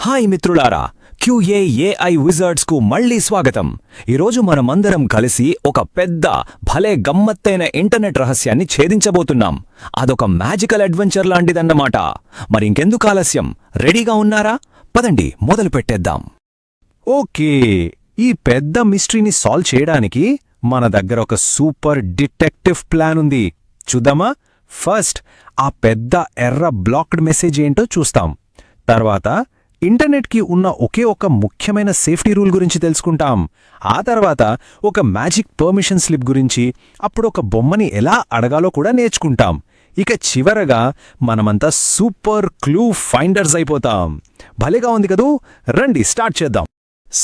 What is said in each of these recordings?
Hi మిత్రులారా, QAAI Wizards కు మళ్లీ స్వాగతం. ఈరోజు మనమందరం కలిసి ఒక పెద్ద భలే గమ్మత్తైన ఇంటర్నెట్ రహస్యాన్ని ఛేదించబోతున్నాం. అదొక మ్యాజికల్ అడ్వెంచర్ లాంటిదన్నమాట. మరింకెందుకు ఆలస్యం, రెడీగా ఉన్నారా? పదండి మొదలు పెట్టేద్దాం. ఓకే, ఈ పెద్ద మిస్టరీని సాల్వ్ చేయడానికి మన దగ్గర ఒక సూపర్ డిటెక్టివ్ ప్లాన్ ఉంది. చూద్దామా? ఫస్ట్ ఆ పెద్ద ఎర్ర బ్లాక్డ్ మెసేజ్ ఏంటో చూస్తాం. తర్వాత ఇంటర్నెట్కి ఉన్న ఒకే ఒక ముఖ్యమైన సేఫ్టీ రూల్ గురించి తెలుసుకుంటాం. ఆ తర్వాత ఒక మ్యాజిక్ పర్మిషన్ స్లిప్ గురించి, అప్పుడు ఒక బొమ్మని ఎలా అడగాలో కూడా నేర్చుకుంటాం. ఇక చివరగా మనమంతా సూపర్ క్లూ ఫైండర్స్ అయిపోతాం. భలేగా ఉంది కదూ? రండి స్టార్ట్ చేద్దాం.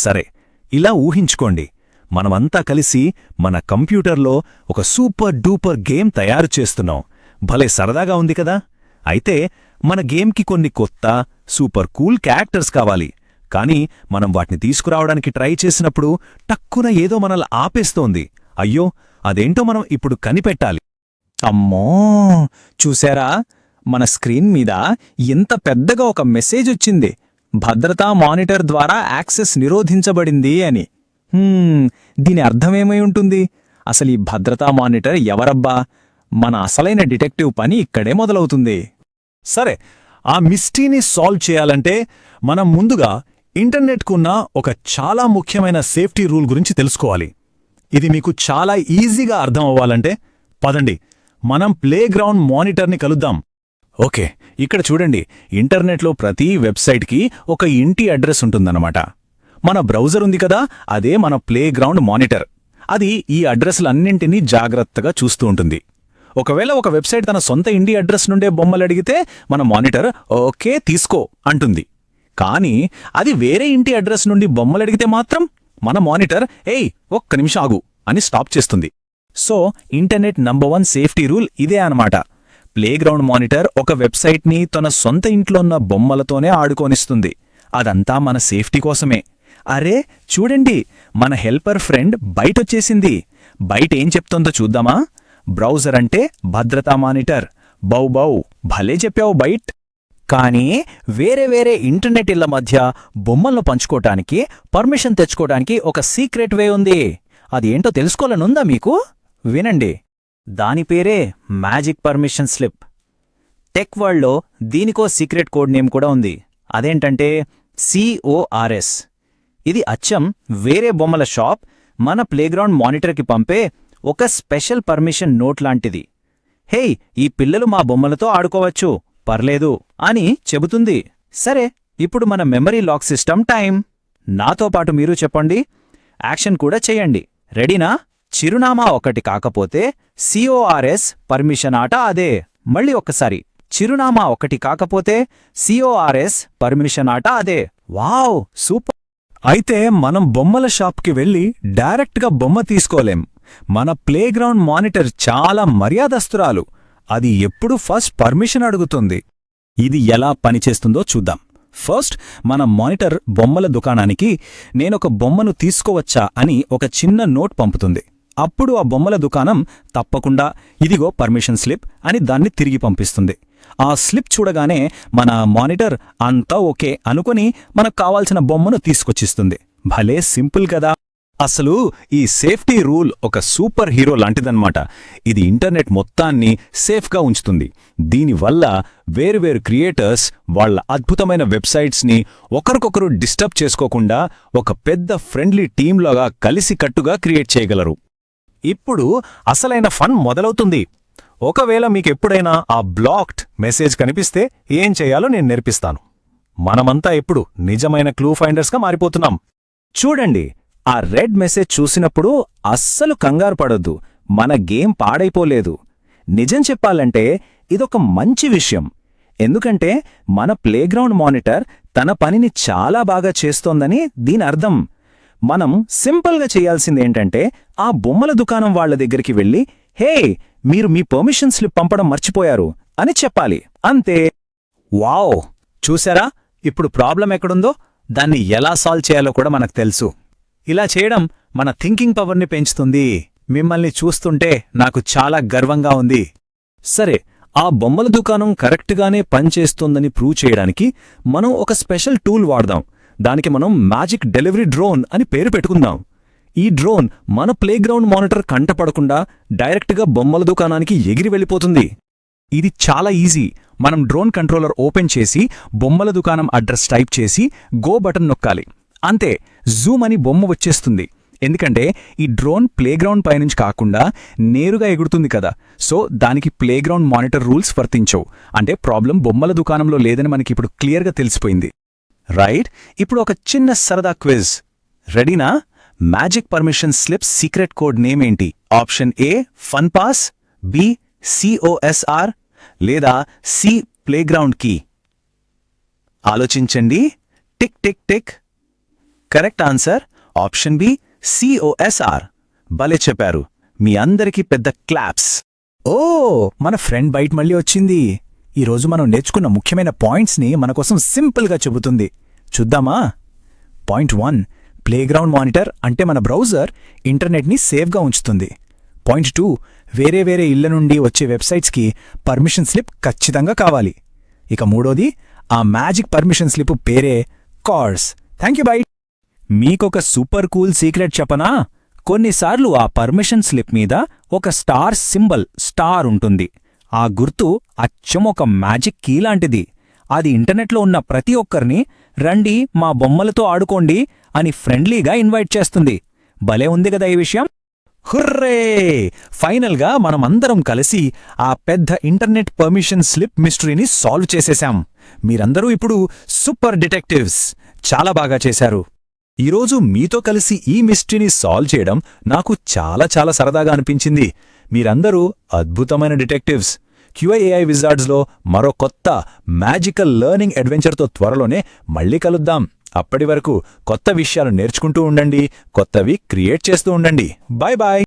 సరే, ఇలా ఊహించుకోండి, మనమంతా కలిసి మన కంప్యూటర్లో ఒక సూపర్ డూపర్ గేమ్ తయారు చేస్తున్నాం. భలే సరదాగా ఉంది కదా? అయితే మన గేమ్కి కొన్ని కొత్త సూపర్ కూల్ క్యారెక్టర్స్ కావాలి. కానీ మనం వాటిని తీసుకురావడానికి ట్రై చేసినప్పుడు టక్కున ఏదో మనల్ని ఆపేస్తోంది. అయ్యో, అదేంటో మనం ఇప్పుడు కనిపెట్టాలి. అమ్మో, చూశారా? మన స్క్రీన్ మీద ఎంత పెద్దగా ఒక మెసేజ్ వచ్చింది, భద్రతా మానిటర్ ద్వారా యాక్సెస్ నిరోధించబడింది అని. దీని అర్థమేమై ఉంటుంది? అసలు ఈ భద్రతా మానిటర్ ఎవరబ్బా? మన అసలైన డిటెక్టివ్ పని ఇక్కడే మొదలవుతుంది. సరే, ఆ మిస్టరీని సాల్వ్ చేయాలంటే మనం ముందుగా ఇంటర్నెట్కున్న ఒక చాలా ముఖ్యమైన సేఫ్టీ రూల్ గురించి తెలుసుకోవాలి. ఇది మీకు చాలా ఈజీగా అర్థం అవ్వాలంటే పదండి మనం ప్లేగ్రౌండ్ మానిటర్ని కలుద్దాం. ఓకే, ఇక్కడ చూడండి, ఇంటర్నెట్లో ప్రతి వెబ్సైట్కి ఒక ఇంటి అడ్రస్ ఉంటుందన్నమాట. మన బ్రౌజర్ ఉంది కదా, అదే మన ప్లేగ్రౌండ్ మానిటర్. అది ఈ అడ్రస్లన్నింటినీ జాగ్రత్తగా చూస్తూ ఉంటుంది. ఒకవేళ ఒక వెబ్సైట్ తన సొంత ఇంటి అడ్రస్ నుండే బొమ్మలు అడిగితే మన మానిటర్ ఓకే తీసుకో అంటుంది. కానీ అది వేరే ఇంటి అడ్రస్ నుండి బొమ్మలు అడిగితే మాత్రం మన మానిటర్ ఏయ్ ఒక్క నిమిషం ఆగు అని స్టాప్ చేస్తుంది. So internet number 1 safety rule ఇదే అన్నమాట. ప్లేగ్రౌండ్ మానిటర్ ఒక వెబ్సైట్ని తన సొంత ఇంట్లో ఉన్న బొమ్మలతోనే ఆడుకోనిస్తుంది. అదంతా మన సేఫ్టీ కోసమే. అరే చూడండి, మన హెల్పర్ ఫ్రెండ్ బయటొచ్చేసింది. బయటేం చెప్తోందో చూద్దామా? బ్రౌజర్ అంటే భద్రతా మానిటర్. బౌ బౌ, భలే చెప్పావు బైట్. కానీ వేరే వేరే ఇంటర్నెట్ ఇళ్ల మధ్య బొమ్మలను పంచుకోటానికి, పర్మిషన్ తెచ్చుకోవడానికి ఒక సీక్రెట్ వే ఉంది. అది ఏంటో తెలుసుకోవాలనుందా మీకు? వినండి, దాని పేరే మ్యాజిక్ పర్మిషన్ స్లిప్. టెక్ వరల్డ్లో దీనికో సీక్రెట్ కోడ్ నేమ్ కూడా ఉంది. అదేంటంటే CORS. ఇది అచ్చం వేరే బొమ్మల షాప్ మన ప్లేగ్రౌండ్ మానిటర్కి పంపే ఒక స్పెషల్ పర్మిషన్ నోట్ లాంటిది. హేయ్, ఈ పిల్లలు మా బొమ్మలతో ఆడుకోవచ్చు, పర్లేదు అని చెబుతుంది. సరే, ఇప్పుడు మన మెమరీ లాక్ సిస్టమ్ టైం. నాతో పాటు మీరు చెప్పండి, యాక్షన్ కూడా చెయ్యండి. రెడీనా? చిరునామా ఒకటి కాకపోతే CORS పర్మిషన్ ఆట అదే. మళ్ళీ ఒక్కసారి, చిరునామా ఒకటి కాకపోతే CORS పర్మిషన్ ఆట అదే. Wow, super! అయితే మనం బొమ్మల షాప్కి వెళ్ళి డైరెక్ట్గా బొమ్మ తీసుకోలేం. మన ప్లేగ్రౌండ్ మానిటర్ చాలా మర్యాదస్తురాలు. అది ఎప్పుడు ఫస్ట్ పర్మిషన్ అడుగుతుంది. ఇది ఎలా పనిచేస్తుందో చూద్దాం. ఫస్ట్ మన మానిటర్ బొమ్మల దుకాణానికి నేనొక బొమ్మను తీసుకోవచ్చా అని ఒక చిన్న నోట్ పంపుతుంది. అప్పుడు ఆ బొమ్మల దుకాణం తప్పకుండా ఇదిగో పర్మిషన్ స్లిప్ అని దాన్ని తిరిగి పంపిస్తుంది. ఆ స్లిప్ చూడగానే మన మానిటర్ అంతా ఓకే అనుకుని మనకు కావాల్సిన బొమ్మను తీసుకొచ్చిస్తుంది. భలే సింపుల్ కదా? అసలు ఈ సేఫ్టీ రూల్ ఒక సూపర్ హీరో లాంటిదన్నమాట. ఇది ఇంటర్నెట్ మొత్తాన్ని సేఫ్గా ఉంచుతుంది. దీనివల్ల వేరువేరు క్రియేటర్స్ వాళ్ళ అద్భుతమైన వెబ్సైట్స్ని ఒకరికొకరు డిస్టర్బ్ చేసుకోకుండా ఒక పెద్ద ఫ్రెండ్లీ టీంలాగా కలిసికట్టుగా క్రియేట్ చేయగలరు. ఇప్పుడు అసలైన ఫన్ మొదలవుతుంది. ఒకవేళ మీకెప్పుడైనా ఆ బ్లాక్డ్ మెసేజ్ కనిపిస్తే ఏం చేయాలో నేను నేర్పిస్తాను. మనమంతా ఇప్పుడు నిజమైన క్లూ ఫైండర్స్గా మారిపోతున్నాం. చూడండి, ఆ రెడ్ మెసేజ్ చూసినప్పుడు అస్సలు కంగారు పడొద్దు. మన గేమ్ పాడైపోలేదు. నిజం చెప్పాలంటే ఇదొక మంచి విషయం. ఎందుకంటే మన ప్లేగ్రౌండ్ మానిటర్ తన పనిని చాలా బాగా చేస్తోందని దీని అర్థం. మనం సింపుల్గా చేయాల్సిందేంటంటే ఆ బొమ్మల దుకాణం వాళ్ల దగ్గరికి వెళ్ళి, హే, మీరు మీ పర్మిషన్ స్లిప్ పంపడం మర్చిపోయారు అని చెప్పాలి. అంతే. వావ్, చూసారా? ఇప్పుడు ప్రాబ్లం ఎక్కడుందో దాన్ని ఎలా సాల్వ్ చేయాలో కూడా మనకు తెలుసు. ఇలా చేయడం మన థింకింగ్ పవర్ని పెంచుతుంది. మిమ్మల్ని చూస్తుంటే నాకు చాలా గర్వంగా ఉంది. సరే, ఆ బొమ్మల దుకాణం కరెక్ట్గానే పనిచేస్తోందని ప్రూవ్ చేయడానికి మనం ఒక స్పెషల్ టూల్ వాడదాం. దానికి మనం మ్యాజిక్ డెలివరీ డ్రోన్ అని పేరు పెట్టుకుందాం. ఈ డ్రోన్ మన ప్లేగ్రౌండ్ మానిటర్ కంటపడకుండా డైరెక్ట్గా బొమ్మల దుకాణానికి ఎగిరి వెళ్ళిపోతుంది. ఇది చాలా ఈజీ. మనం డ్రోన్ కంట్రోలర్ ఓపెన్ చేసి బొమ్మల దుకాణం అడ్రస్ టైప్ చేసి గో బటన్ నొక్కాలి. అంతే, జూమ్ అని బొమ్మ వచ్చేస్తుంది. ఎందుకంటే ఈ డ్రోన్ ప్లేగ్రౌండ్ పైనుంచి కాకుండా నేరుగా ఎగురుతుంది కదా, సో దానికి ప్లేగ్రౌండ్ మానిటర్ రూల్స్ వర్తించవు. అంటే ప్రాబ్లం బొమ్మల దుకాణంలో లేదని మనకిప్పుడు క్లియర్గా తెలిసిపోయింది. రైట్, ఇప్పుడు ఒక చిన్న సరదా క్విజ్. రెడీనా? Magic permission slip secret code name ఏంటి? Option A fun pass, B COSR, లేదా సి ప్లేగ్రౌండ్ కీ. ఆలోచించండి. Tick tick tick. Correct answer option B COSR. భలే చెప్పారు. మీ అందరికీ పెద్ద క్లాప్స్. ఓ, మన ఫ్రెండ్ బైట్ మళ్ళీ వచ్చింది. ఈరోజు మనం నేర్చుకున్న ముఖ్యమైన పాయింట్స్ని మనకోసం సింపుల్గా చెబుతుంది. చూద్దామా? పాయింట్ 1, ప్లేగ్రౌండ్ మానిటర్ అంటే మన బ్రౌజర్ ఇంటర్నెట్ని సేఫ్గా ఉంచుతుంది. పాయింట్ 2, వేరే వేరే ఇళ్ల నుండి వచ్చే వెబ్సైట్స్కి పర్మిషన్ స్లిప్ ఖచ్చితంగా కావాలి. ఇక మూడోది, ఆ మ్యాజిక్ పర్మిషన్ స్లిప్ పేరే కార్స్. థ్యాంక్ యూ బైట్. మీకొక సూపర్ కూల్ సీక్రెట్ చెప్పనా? కొన్నిసార్లు ఆ పర్మిషన్ స్లిప్ మీద ఒక స్టార్ సింబల్ స్టార్ ఉంటుంది. ఆ గుర్తు అచ్చం ఒక మ్యాజిక్ కీ లాంటిది. అది ఇంటర్నెట్లో ఉన్న ప్రతి ఒక్కరిని రండి మా బొమ్మలతో ఆడుకోండి అని ఫ్రెండ్లీగా ఇన్వైట్ చేస్తుంది. భలే ఉంది కదా ఈ విషయం. హుర్రే! ఫైనల్గా మనమందరం కలిసి ఆ పెద్ద ఇంటర్నెట్ పర్మిషన్ స్లిప్ మిస్టరీని సాల్వ్ చేసేశాం. మీరందరూ ఇప్పుడు సూపర్ డిటెక్టివ్స్. చాలా బాగా చేశారు. ఈరోజు మీతో కలిసి ఈ మిస్టరీని సాల్వ్ చేయడం నాకు చాలా చాలా సరదాగా అనిపించింది. మీరందరూ అద్భుతమైన డిటెక్టివ్స్. QAI విజార్డ్స్లో మరో కొత్త మ్యాజికల్ లెర్నింగ్ అడ్వెంచర్తో త్వరలోనే మళ్ళీ కలుద్దాం. అప్పటి వరకు కొత్త విషయాలు నేర్చుకుంటూ ఉండండి, కొత్తవి క్రియేట్ చేస్తూ ఉండండి. Bye bye.